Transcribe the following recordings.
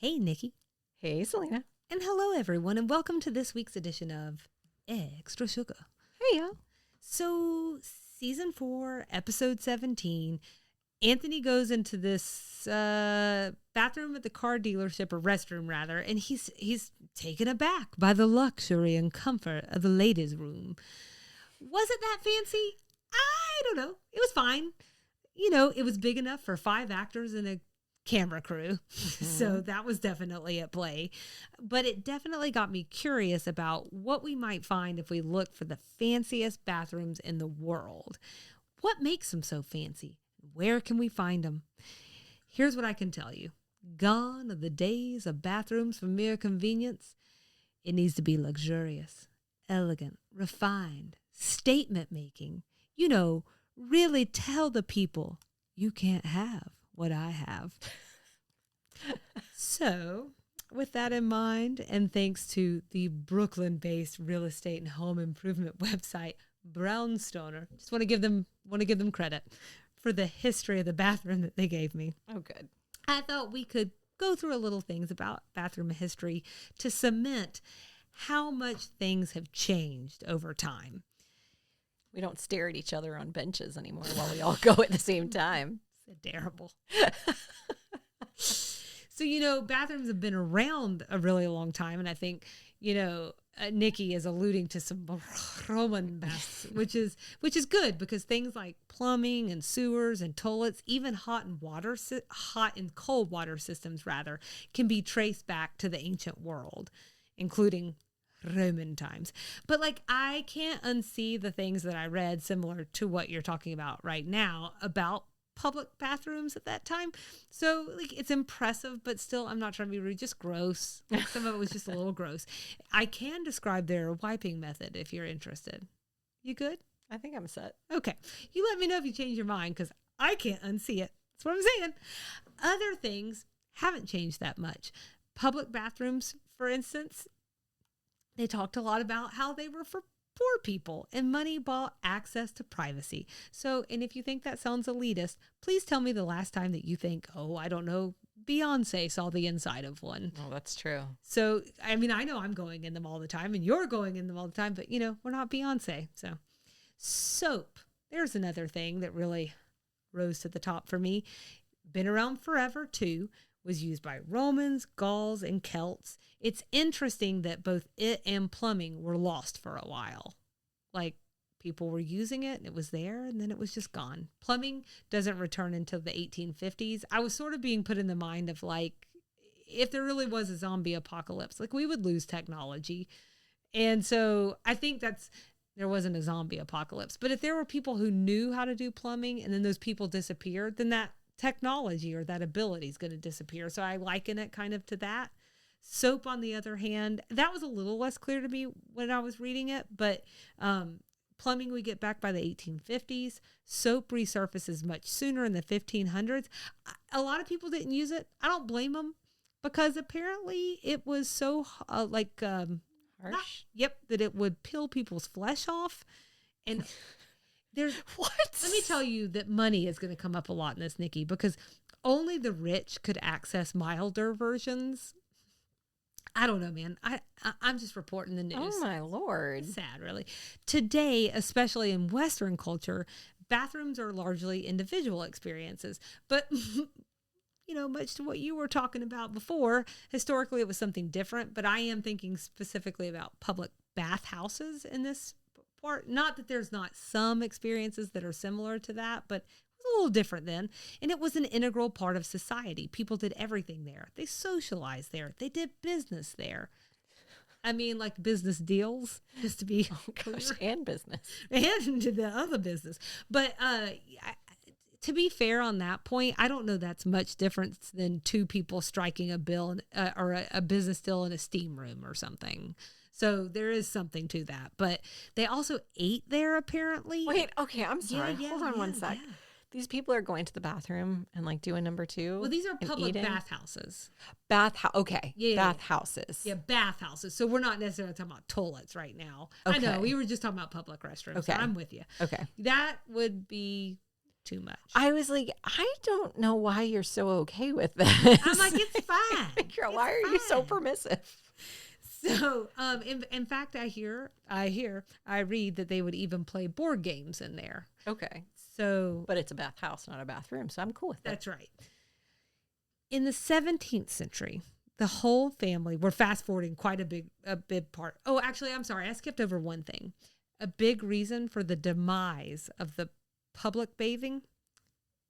Hey, Nikki. Hey, Selena. And hello, everyone, and welcome to this week's edition of Extra Sugar. Hey, y'all. So, Season 4, Episode 17, Anthony goes into this bathroom at the car dealership, or restroom, rather, and he's taken aback by the luxury and comfort of the ladies' room. Was it that fancy? I don't know. It was fine. You know, it was big enough for 5 actors and a camera crew. So that was definitely at play. But it definitely got me curious about what we might find if we look for the fanciest bathrooms in the world. What makes them so fancy? Where can we find them? Here's what I can tell you. Gone are the days of bathrooms for mere convenience. It needs to be luxurious, elegant, refined, statement making. You know, really tell the people you can't have what I have. So, with that in mind, and thanks to the Brooklyn-based real estate and home improvement website Brownstoner, just want to give them credit for the history of the bathroom that they gave me. Oh, good. I thought we could go through a little things about bathroom history to cement how much things have changed over time. We don't stare at each other on benches anymore while we all go at the same time. It's adorable. So, you know, bathrooms have been around a really long time. And I think, you know, Nikki is alluding to some Roman baths, which is good because things like plumbing and sewers and toilets, even hot and cold water systems, rather, can be traced back to the ancient world, including Roman times. But like, I can't unsee the things that I read similar to what you're talking about right now about public bathrooms at that time. So like, it's impressive, but still, I'm not trying to be rude, just gross. Like, some of it was just a little gross. I can describe their wiping method if you're interested. You good? I think I'm set. Okay. You let me know if you change your mind because I can't unsee it. That's what I'm saying. Other things haven't changed that much. Public bathrooms, for instance, they talked a lot about how they were for poor people and money bought access to privacy. So, and if you think that sounds elitist, please tell me the last time that you think, oh, I don't know, Beyonce saw the inside of one. Oh, that's true. So, I mean, I know I'm going in them all the time and you're going in them all the time, but you know, we're not Beyonce. So, soap. There's another thing that really rose to the top for me. Been around forever too. Was used by Romans, Gauls, and Celts. It's interesting that both it and plumbing were lost for a while. Like, people were using it and it was there and then it was just gone. Plumbing doesn't return until the 1850s. I was sort of being put in the mind of like, if there really was a zombie apocalypse, like we would lose technology. And so I think there wasn't a zombie apocalypse. But if there were people who knew how to do plumbing and then those people disappeared, then that technology or that ability is going to disappear. So I liken it kind of to that. Soap, on the other hand, that was a little less clear to me when I was reading it, but plumbing we get back by the 1850s. Soap resurfaces much sooner in the 1500s. A lot of people didn't use it. I don't blame them because apparently it was so harsh. That it would peel people's flesh off. And What? Let me tell you that money is going to come up a lot in this, Nikki, because only the rich could access milder versions. I don't know, man. I'm just reporting the news. Oh, my Lord. It's sad, really. Today, especially in Western culture, bathrooms are largely individual experiences. But, you know, much to what you were talking about before, historically it was something different. But I am thinking specifically about public bathhouses in this part. Not that there's not some experiences that are similar to that, but it was a little different then. And it was an integral part of society. People did everything there. They socialized there. They did business there. I mean, like business deals, just to be clear. And business. And to the other business. But to be fair on that point, I don't know that's much difference than two people striking a bill or a business deal in a steam room or something. So there is something to that. But they also ate there, apparently. Wait, okay, I'm sorry. Hold on one sec. Yeah. These people are going to the bathroom and like doing number 2. Well, these are public bathhouses. Okay. Yeah. Bathhouses. Yeah, bathhouses. So we're not necessarily talking about toilets right now. Okay. I know, we were just talking about public restrooms. Okay. So I'm with you. Okay. That would be too much. I was like, I don't know why you're so okay with this. I'm like, it's fine. Girl, why are you so permissive? So, in fact, I read that they would even play board games in there. Okay. So, But it's a bathhouse, not a bathroom, so I'm cool with that. That's right. In the 17th century, the whole family, we're fast forwarding quite a big part. Oh, actually, I'm sorry. I skipped over one thing. A big reason for the demise of the public bathing,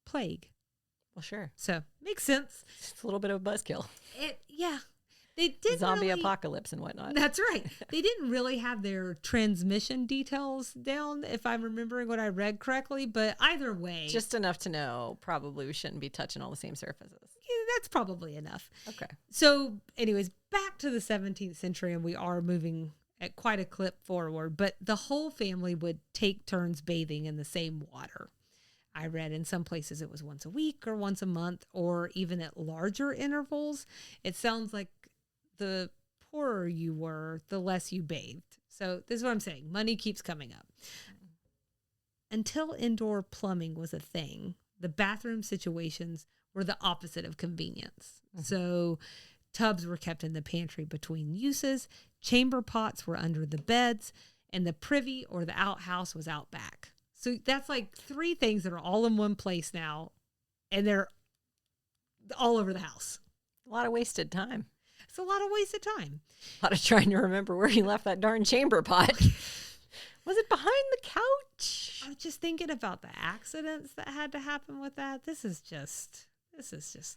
plague. Well, sure. So, makes sense. It's a little bit of a buzzkill. Yeah. They did zombie apocalypse and whatnot. That's right. They didn't really have their transmission details down, if I'm remembering what I read correctly. But either way, just enough to know probably we shouldn't be touching all the same surfaces. Yeah, that's probably enough. Okay. So, anyways, back to the 17th century, and we are moving at quite a clip forward. But the whole family would take turns bathing in the same water. I read in some places it was once a week or once a month, or even at larger intervals. It sounds like the poorer you were, the less you bathed. So this is what I'm saying. Money keeps coming up. Until indoor plumbing was a thing, the bathroom situations were the opposite of convenience. Mm-hmm. So tubs were kept in the pantry between uses, chamber pots were under the beds, and the privy or the outhouse was out back. So that's like 3 things that are all in one place now, and they're all over the house. A lot of wasted time. It's a lot of wasted time. A lot of trying to remember where he left that darn chamber pot. Was it behind the couch? I was just thinking about the accidents that had to happen with that. This is just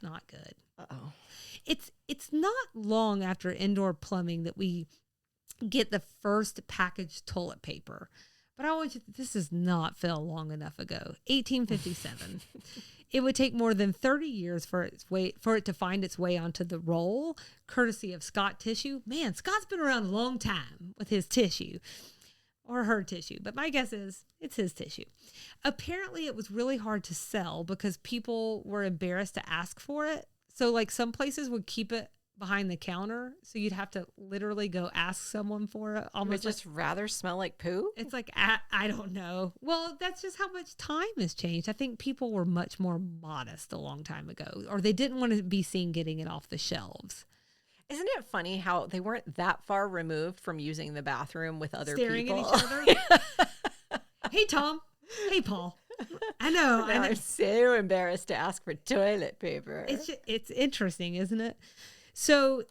not good. Uh-oh. It's not long after indoor plumbing that we get the first packaged toilet paper. But I want you this does not feel long enough ago. 1857. It would take more than 30 years for it to find its way onto the roll, courtesy of Scott Tissue. Man, Scott's been around a long time with his tissue, or her tissue, but my guess is it's his tissue. Apparently, it was really hard to sell because people were embarrassed to ask for it. So, like, some places would keep it behind the counter, so you'd have to literally go ask someone for it. Almost would just rather smell like poo. It's like I don't know. Well, that's just how much time has changed. I think people were much more modest a long time ago, or they didn't want to be seen getting it off the shelves. Isn't it funny how they weren't that far removed from using the bathroom with other staring people? At each other? Hey, Tom. Hey, Paul. I know. I'm so embarrassed to ask for toilet paper. It's interesting, isn't it? So,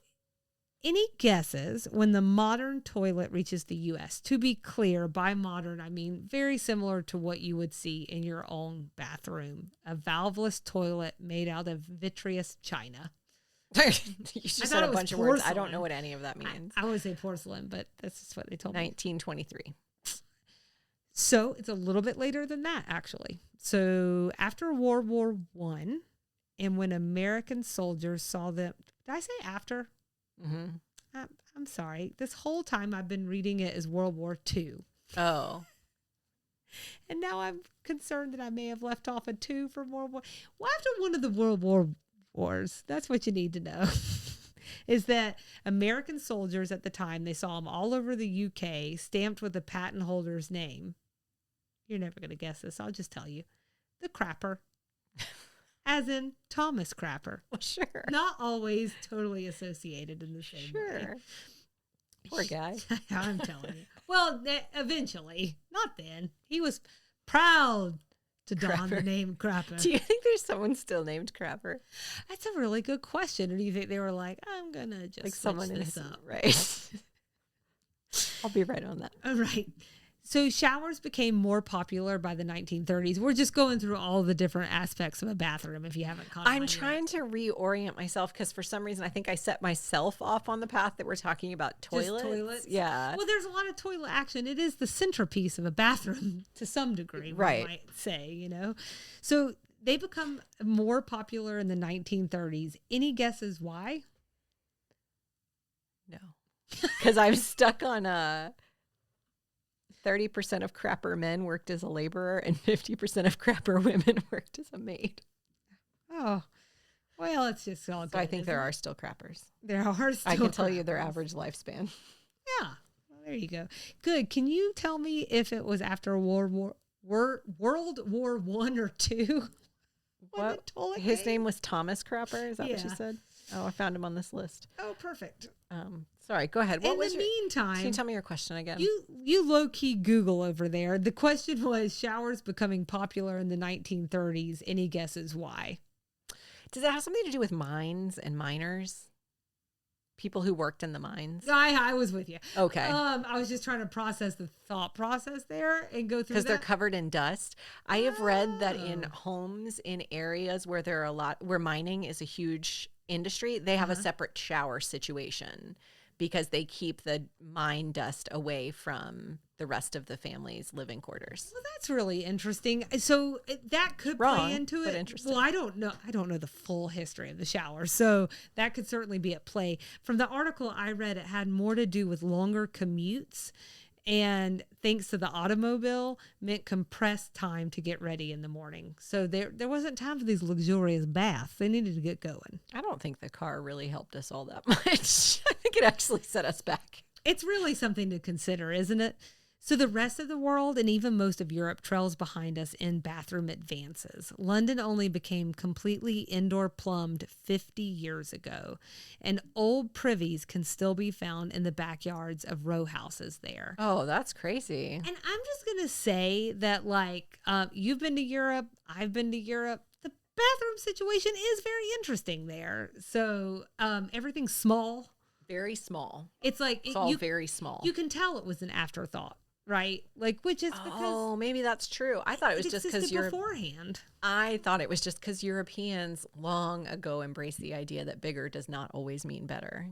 any guesses when the modern toilet reaches the U.S.? To be clear, by modern, I mean very similar to what you would see in your own bathroom. A valveless toilet made out of vitreous china. You just said a bunch of words. I don't know what any of that means. I would say porcelain, but that's just what they told me. 1923. So, it's a little bit later than that, actually. So, after World War I, and when American soldiers saw them... Did I say after? Mm-hmm. I'm sorry. This whole time I've been reading it as World War II. Oh. And now I'm concerned that I may have left off a 2 for World War. Well, after one of the World War Wars, that's what you need to know, is that American soldiers at the time, they saw them all over the UK, stamped with the patent holder's name. You're never going to guess this. I'll just tell you. The Crapper. As in Thomas Crapper. Well, sure. Not always totally associated in the same way. Poor guy. I'm telling you. Well, eventually. Not then. He was proud to don the name Crapper. Do you think there's someone still named Crapper? That's a really good question. Or do you think they were like, I'm going to just like someone this up? Right. I'll be right on that. All right. So showers became more popular by the 1930s. We're just going through all the different aspects of a bathroom if you haven't caught on I'm trying to reorient myself because for some reason I think I set myself off on the path that we're talking about toilets. Just toilets? Yeah. Well, there's a lot of toilet action. It is the centerpiece of a bathroom to some degree, right. one might say, you know. So they become more popular in the 1930s. Any guesses why? No. Because I'm stuck on 30% of crapper men worked as a laborer and 50% of crapper women worked as a maid. Oh, well, it's just all good. So I think there are still crappers. There are still I can tell you their average lifespan. Yeah. Well, there you go. Good. Can you tell me if it was after World World War One or two. when the What? toilet His came. name was Thomas Crapper. Is that what you Yeah. said? Oh, I found him on this list. Oh, perfect. Sorry, go ahead. What In was the your? meantime, Can you tell me your question again? you low key Google over there. The question was showers becoming popular in the 1930s. Any guesses why? Does it have something to do with mines and miners? People who worked in the mines? I was with you. Okay. I was just trying to process the thought process there and go through Because they're that. covered in dust. I have read that in Oh. homes in areas where there are where mining is a huge industry, they have a separate shower situation because they keep the mine dust away from the rest of the family's living quarters. Well, that's really interesting. So that could Wrong, play into but it. interesting. Well, I don't know. I don't know the full history of the shower, so that could certainly be at play. From the article I read, it had more to do with longer commutes, and thanks to the automobile, meant compressed time to get ready in the morning. So there wasn't time for these luxurious baths. They needed to get going. I don't think the car really helped us all that much. I think it actually set us back. It's really something to consider, isn't it? So the rest of the world and even most of Europe trails behind us in bathroom advances. London only became completely indoor plumbed 50 years ago, and old privies can still be found in the backyards of row houses there. Oh, that's crazy. And I'm just going to say that, like, you've been to Europe, I've been to Europe. The bathroom situation is very interesting there. So everything's small. Very small. It's like It's all very small. You can tell it was an afterthought. Right, like which is because maybe that's true. I thought it was just because beforehand. I thought it was just because Europeans long ago embraced the idea that bigger does not always mean better,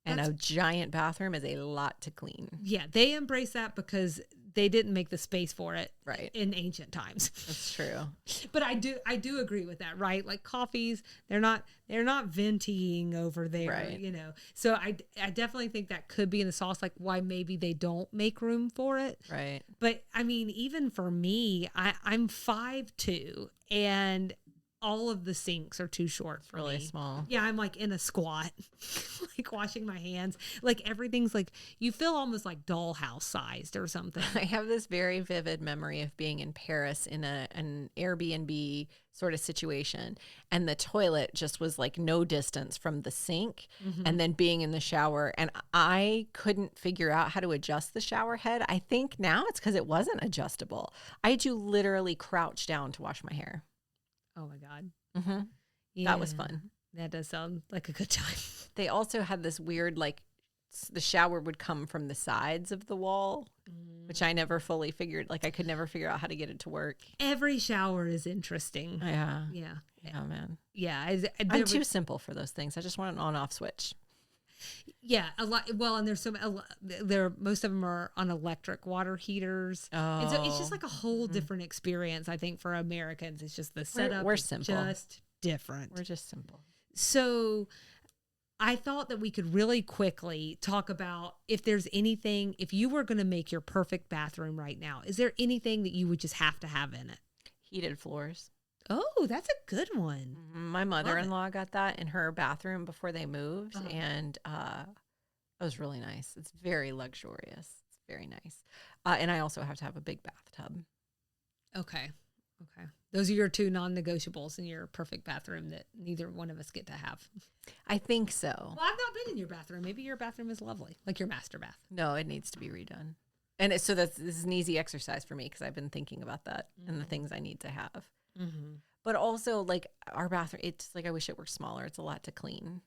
and a giant bathroom is a lot to clean. Yeah, they embrace that because they didn't make the space for it in ancient times. That's true. But I do agree with that, right? Like coffees, they're not venting over there, right. You know. So I definitely think that could be in the sauce, like why maybe they don't make room for it. Right. But I mean, even for me, I'm 5'2", and all of the sinks are too short for really me. small. Yeah, I'm like in a squat, like washing my hands. Like everything's like, you feel almost like dollhouse sized or something. I have this very vivid memory of being in Paris in an Airbnb sort of situation. And the toilet just was like no distance from the sink, and then being in the shower. And I couldn't figure out how to adjust the shower head. I think now it's because it wasn't adjustable. I had to literally crouch down to wash my hair. Oh my God. Mm-hmm. Yeah, that was fun. That does sound like a good time. They also had this weird, like, the shower would come from the sides of the wall, which I never fully figured. Like, I could never figure out how to get it to work. Every shower is interesting. Yeah. Yeah. Yeah, man. Yeah. I'm too simple for those things. I just want an on-off switch. Yeah, a lot. Well, and there's most of them are on electric water heaters. Oh, and so it's just like a whole different experience. I think for Americans, it's just the setup. We're is simple. Just different. We're just simple. So I thought that we could really quickly talk about if there's anything, if you were going to make your perfect bathroom right now, is there anything that you would just have to have in it? Heated floors. Oh, that's a good one. My mother-in-law got that in her bathroom before they moved, and it was really nice. It's very luxurious. It's very nice. And I also have to have a big bathtub. Okay. Those are your two non-negotiables in your perfect bathroom that neither one of us get to have. I think so. Well, I've not been in your bathroom. Maybe your bathroom is lovely, like your master bath. No, it needs to be redone. And this is an easy exercise for me because I've been thinking about that and the things I need to have. But also, like, our bathroom, it's like I wish it were smaller. It's a lot to clean.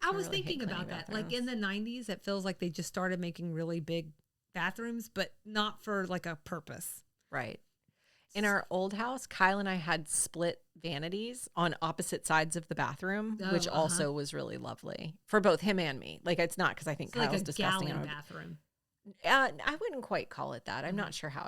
I was thinking about that. Like in the 90s, it feels like they just started making really big bathrooms, but not for like a purpose. Right. In our old house, Kyle and I had split vanities on opposite sides of the bathroom, which also was really lovely for both him and me. Like, it's not because I think Kyle's like a disgusting. galley bathroom. I wouldn't quite call it that. I'm not sure how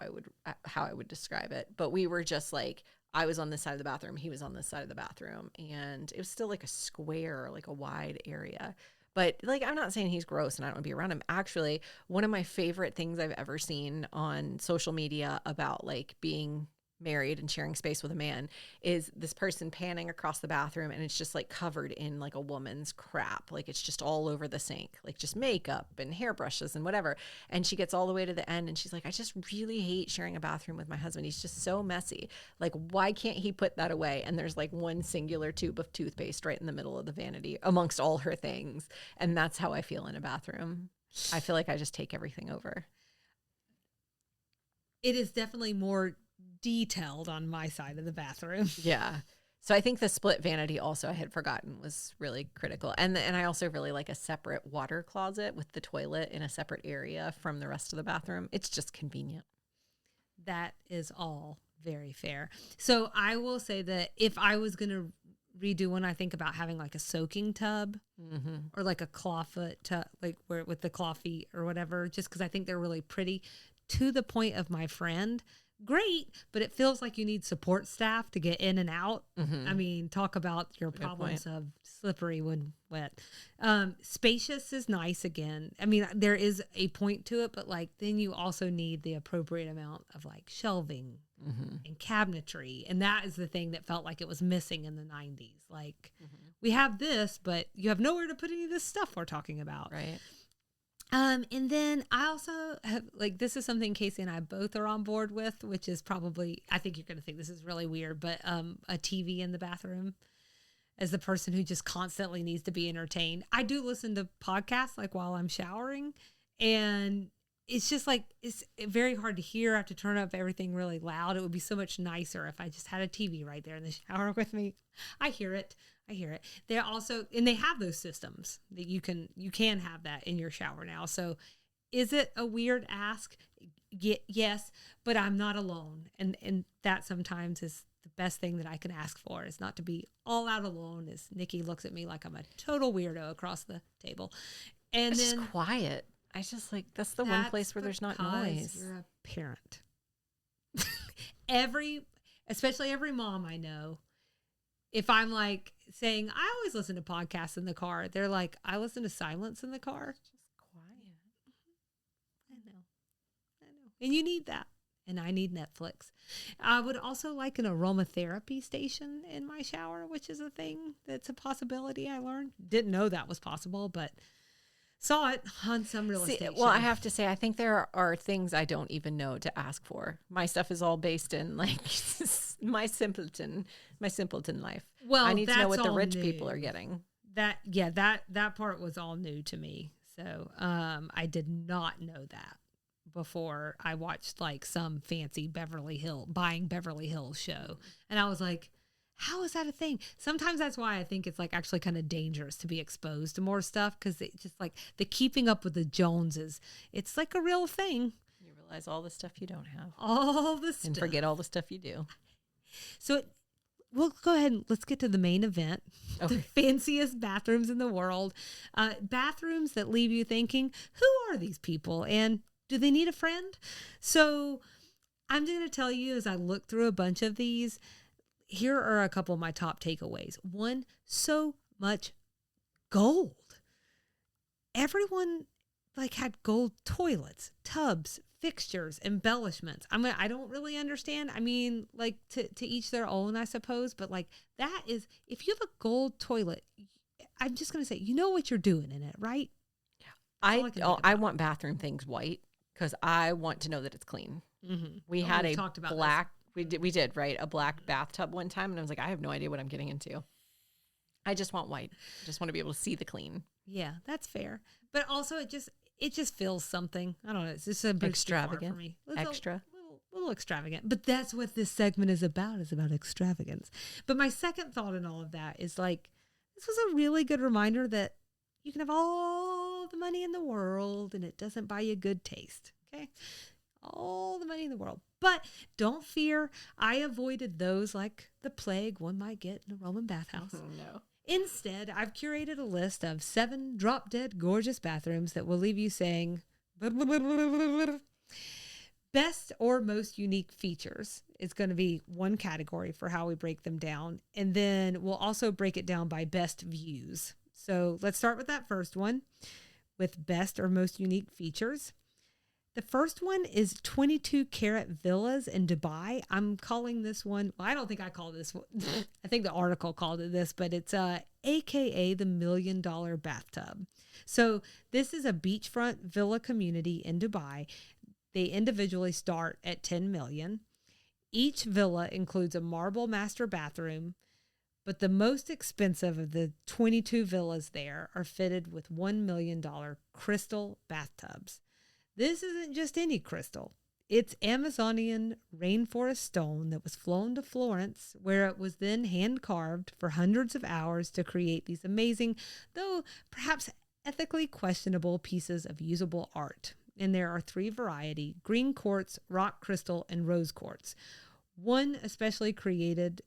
I would describe it, but we were just like, I was on this side of the bathroom, he was on this side of the bathroom, and it was still like a square, like a wide area. But like, I'm not saying he's gross and I don't want to be around him. Actually, one of my favorite things I've ever seen on social media about like being married and sharing space with a man, is this person panning across the bathroom and it's just like covered in like a woman's crap. Like it's just all over the sink, like just makeup and hairbrushes and whatever. And she gets all the way to the end and she's like, I just really hate sharing a bathroom with my husband. He's just so messy. Like, why can't he put that away? And there's like one singular tube of toothpaste right in the middle of the vanity amongst all her things. And that's how I feel in a bathroom. I feel like I just take everything over. It is definitely more detailed on my side of the bathroom. Yeah. So I think the split vanity also I had forgotten was really critical. And I also really like a separate water closet with the toilet in a separate area from the rest of the bathroom. It's just convenient. That is all very fair. So I will say that if I was going to redo one, I think about having like a soaking tub or like a clawfoot tub, like where with the claw feet or whatever, just because I think they're really pretty. To the point of my friend, great, but it feels like you need support staff to get in and out. I mean, talk about your problems of slippery when wet. Spacious is nice again. I mean, there is a point to it, but like then you also need the appropriate amount of like shelving and cabinetry. And that is the thing that felt like it was missing in the 90s. Like we have this, but you have nowhere to put any of this stuff we're talking about. Right. And then I also have, like, this is something Casey and I both are on board with, which is probably, I think you're going to think this is really weird, but a TV in the bathroom as the person who just constantly needs to be entertained. I do listen to podcasts like while I'm showering, and it's just like, it's very hard to hear. I have to turn up everything really loud. It would be so much nicer if I just had a TV right there in the shower with me. I hear it. They also, and they have those systems that you can have that in your shower now. So is it a weird ask? Yes, but I'm not alone. And that sometimes is the best thing that I can ask for, is not to be all out alone as Nikki looks at me like I'm a total weirdo across the table. And it's then just quiet. I just like, that's the one place where there's not noise. You're a parent. Especially every mom I know, if I'm like saying, I always listen to podcasts in the car, they're like, I listen to silence in the car. Just quiet. I know. And you need that. And I need Netflix. I would also like an aromatherapy station in my shower, which is a thing that's a possibility I learned. Didn't know that was possible, but saw it on some real estate show. Well, I have to say, I think there are things I don't even know to ask for. My stuff is all based in like my simpleton life. Well, I need to know what the rich new. people are getting. That part was all new to me. So I did not know that before I watched like some fancy buying Beverly Hills show. And I was like, how is that a thing? Sometimes that's why I think it's like actually kind of dangerous to be exposed to more stuff, because it just like the keeping up with the Joneses, it's like a real thing. You realize all the stuff you don't have. All the stuff. And forget all the stuff you do. So we'll go ahead and let's get to the main event. Okay. The fanciest bathrooms in the world. Bathrooms that leave you thinking, who are these people? And do they need a friend? So I'm going to tell you, as I look through a bunch of these, here are a couple of my top takeaways. One, so much gold. Everyone like had gold toilets, tubs, fixtures, embellishments. I don't really understand. I mean, like to each their own, I suppose. But like that is, if you have a gold toilet, I'm just going to say, you know what you're doing in it, right? I want bathroom things white because I want to know that it's clean. Mm-hmm. We had a black. We did, right? A black bathtub one time. And I was like, I have no idea what I'm getting into. I just want white. I just want to be able to see the clean. Yeah, that's fair. But also it just feels something. I don't know. It's just a bit extravagant for me. It's a little extravagant. But that's what this segment is about extravagance. But my second thought in all of that is like, this was a really good reminder that you can have all the money in the world and it doesn't buy you good taste. Okay? All the money in the world. But don't fear, I avoided those like the plague one might get in a Roman bathhouse. No. Instead, I've curated a list of 7 drop-dead gorgeous bathrooms that will leave you saying, best or most unique features is going to be one category for how we break them down. And then we'll also break it down by best views. So let's start with that first one with best or most unique features. The first one is 22 karat villas in Dubai. I'm calling this one, well, I don't think I called this one. I think the article called it this, but it's AKA the $1 million bathtub. So this is a beachfront villa community in Dubai. They individually start at 10 million. Each villa includes a marble master bathroom, but the most expensive of the 22 villas there are fitted with $1 million crystal bathtubs. This isn't just any crystal. It's Amazonian rainforest stone that was flown to Florence, where it was then hand-carved for hundreds of hours to create these amazing, though perhaps ethically questionable pieces of usable art. And there are 3 varieties: green quartz, rock crystal, and rose quartz. One was especially created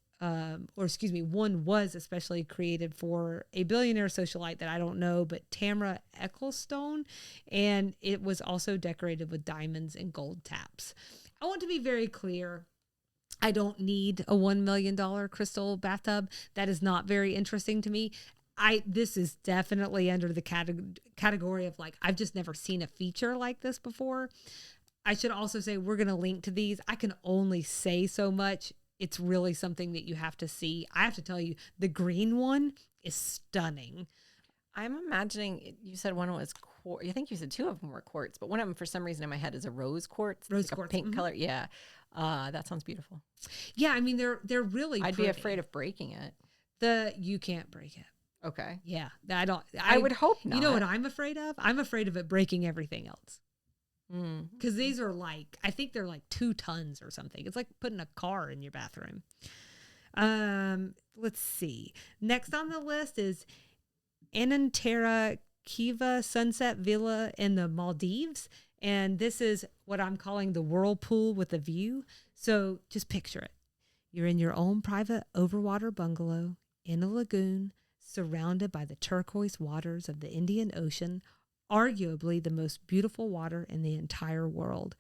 for a billionaire socialite that I don't know, but Tamara Ecclestone, and it was also decorated with diamonds and gold taps. I want to be very clear. I don't need a $1 million crystal bathtub. That is not very interesting to me. This is definitely under the category of like, I've just never seen a feature like this before. I should also say we're going to link to these. I can only say so much. It's really something that you have to see. I have to tell you, the green one is stunning. I'm imagining, you said one was quartz. I think you said 2 of them were quartz, but one of them for some reason in my head is a rose quartz. Rose like quartz. A pink color. Yeah. That sounds beautiful. Yeah, I mean, they're really I'd pretty. be afraid of breaking it. You can't break it. Okay. Yeah. I would hope not. You know what I'm afraid of? I'm afraid of it breaking everything else. Mm. Because these are like, I think they're like 2 tons or something. It's like putting a car in your bathroom. Let's see. Next on the list is Anantara Kiva Sunset Villa in the Maldives. And this is what I'm calling the whirlpool with a view. So just picture it. You're in your own private overwater bungalow in a lagoon, surrounded by the turquoise waters of the Indian Ocean, arguably the most beautiful water in the entire world.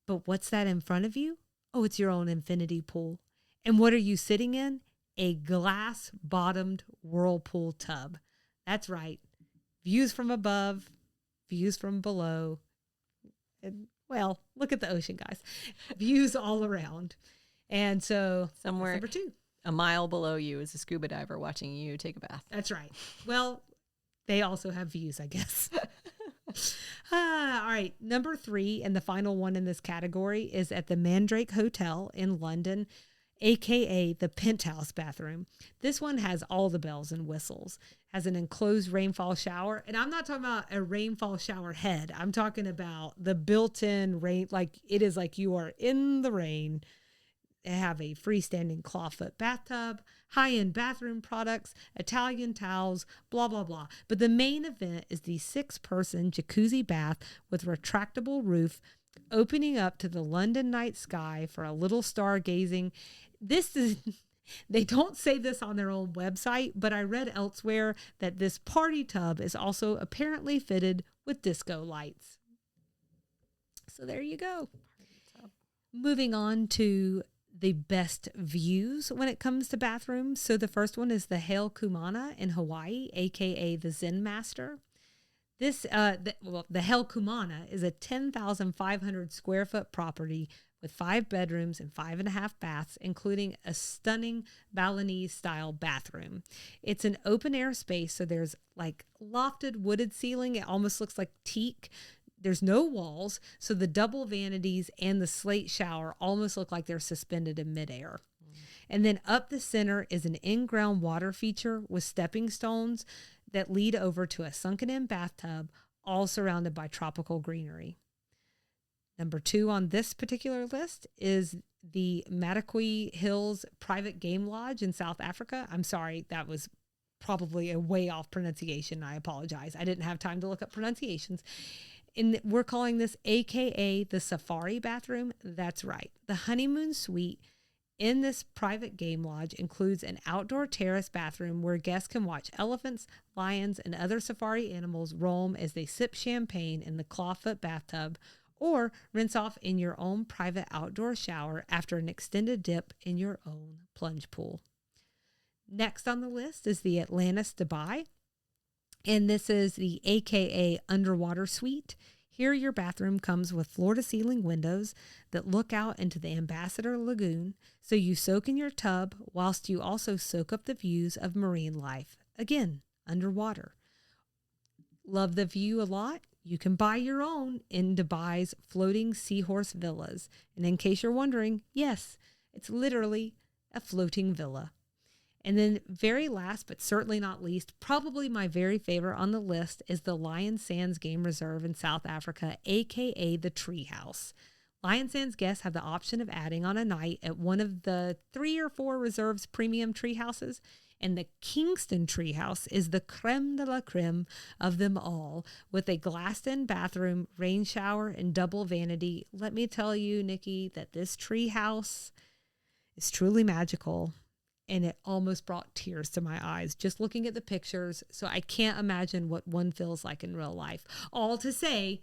But what's that in front of you? Oh, it's your own infinity pool. And what are you sitting in? A glass-bottomed whirlpool tub. That's right. Views from above, views from below. And, well, look at the ocean, guys. Views all around. And so somewhere number 2. A mile below you is a scuba diver watching you take a bath. That's right. Well, they also have views, I guess. All right. Number 3, and the final one in this category, is at the Mandrake Hotel in London, AKA the penthouse bathroom. This one has all the bells and whistles, has an enclosed rainfall shower. And I'm not talking about a rainfall shower head. I'm talking about the built-in rain, like it is like you are in the rain. They have a freestanding clawfoot bathtub, high-end bathroom products, Italian towels, blah, blah, blah. But the main event is the 6-person jacuzzi bath with retractable roof opening up to the London night sky for a little stargazing. They don't say this on their own website, but I read elsewhere that this party tub is also apparently fitted with disco lights. So there you go. Moving on to the best views when it comes to bathrooms. So the first one is the Hail Kumana in Hawaii, aka the Zen Master. The Hail Kumana is a 10,500 square foot property with 5 bedrooms and 5.5 baths, including a stunning Balinese style bathroom. It's an open air space, so there's like lofted wooded ceiling. It almost looks like teak. There's no walls, so the double vanities and the slate shower almost look like they're suspended in midair. And then up the center is an in-ground water feature with stepping stones that lead over to a sunken-in bathtub, all surrounded by tropical greenery. Number 2 on this particular list is the Matakui Hills Private Game Lodge in South Africa. I'm sorry, that was probably a way off pronunciation. I apologize. I didn't have time to look up pronunciations. And we're calling this AKA the Safari Bathroom. That's right. The honeymoon suite in this private game lodge includes an outdoor terrace bathroom where guests can watch elephants, lions, and other safari animals roam as they sip champagne in the clawfoot bathtub, or rinse off in your own private outdoor shower after an extended dip in your own plunge pool. Next on the list is the Atlantis Dubai. And this is the AKA Underwater Suite. Here, your bathroom comes with floor-to-ceiling windows that look out into the Ambassador Lagoon, so you soak in your tub whilst you also soak up the views of marine life, again, underwater. Love the view a lot? You can buy your own in Dubai's floating seahorse villas. And in case you're wondering, yes, it's literally a floating villa. And then very last, but certainly not least, probably my very favorite on the list is the Lion Sands Game Reserve in South Africa, aka the Treehouse. Lion Sands guests have the option of adding on a night at one of the 3 or 4 reserves premium tree houses, and the Kingston Treehouse is the creme de la creme of them all, with a glassed-in bathroom, rain shower, and double vanity. Let me tell you, Nikki, that this treehouse is truly magical. And it almost brought tears to my eyes just looking at the pictures. So I can't imagine what one feels like in real life. All to say,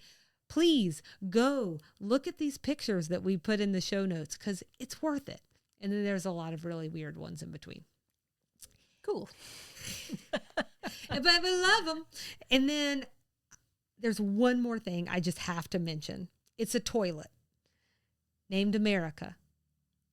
please go look at these pictures that we put in the show notes because it's worth it. And then there's a lot of really weird ones in between. Cool. But I love them. And then there's one more thing I just have to mention. It's a toilet named America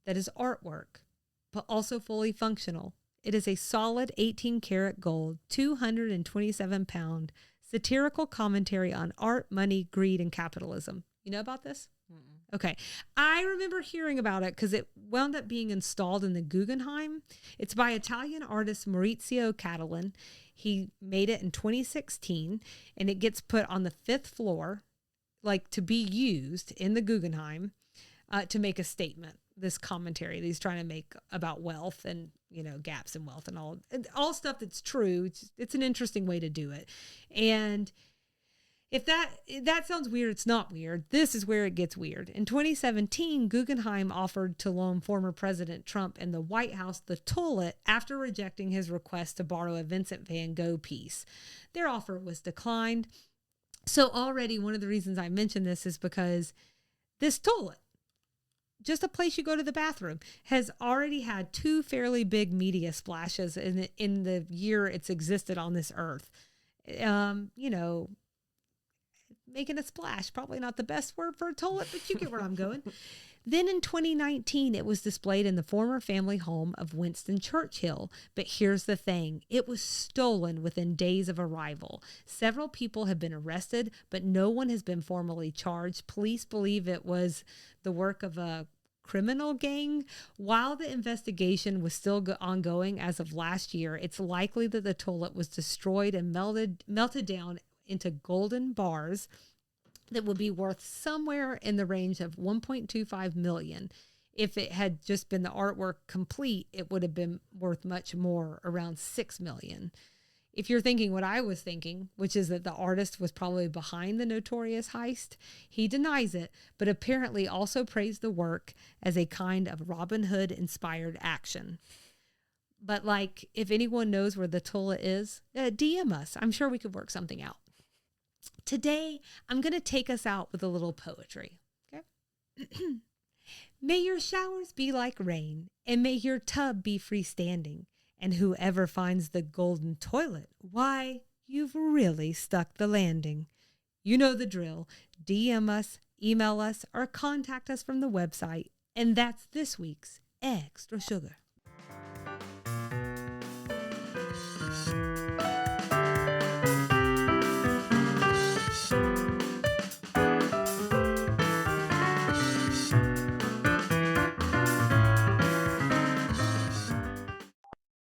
that is artwork, but also fully functional. It is a solid 18 karat gold, 227 pound satirical commentary on art, money, greed, and capitalism. You know about this? Mm-mm. Okay. I remember hearing about it because it wound up being installed in the Guggenheim. It's by Italian artist Maurizio Cattelan. He made it in 2016, and it gets put on the 5th floor, like to be used in the Guggenheim to make a statement. This commentary that he's trying to make about wealth and, you know, gaps in wealth and all stuff that's true. It's an interesting way to do it. And if that sounds weird, it's not weird. This is where it gets weird. In 2017, Guggenheim offered to loan former President Trump and the White House the toilet after rejecting his request to borrow a Vincent van Gogh piece. Their offer was declined. So already one of the reasons I mention this is because this toilet, just a place you go to the bathroom, has already had 2 fairly big media splashes in the year it's existed on this earth. You know, making a splash, probably not the best word for a toilet, but you get where I'm going. Then in 2019, it was displayed in the former family home of Winston Churchill. But here's the thing. It was stolen within days of arrival. Several people have been arrested, but no one has been formally charged. Police believe it was the work of a criminal gang. While the investigation was still ongoing as of last year, it's likely that the toilet was destroyed and melted down into golden bars that would be worth somewhere in the range of $1.25 million. If it had just been the artwork complete, it would have been worth much more, around $6 million. If you're thinking what I was thinking, which is that the artist was probably behind the notorious heist, he denies it, but apparently also praised the work as a kind of Robin Hood-inspired action. But like, if anyone knows where the toilet is, DM us. I'm sure we could work something out. Today, I'm going to take us out with a little poetry. Okay? May your showers be like rain, and may your tub be freestanding. And whoever finds the golden toilet, why, you've really stuck the landing. You know the drill. DM us, email us, or contact us from the website. And that's this week's Extra Sugar.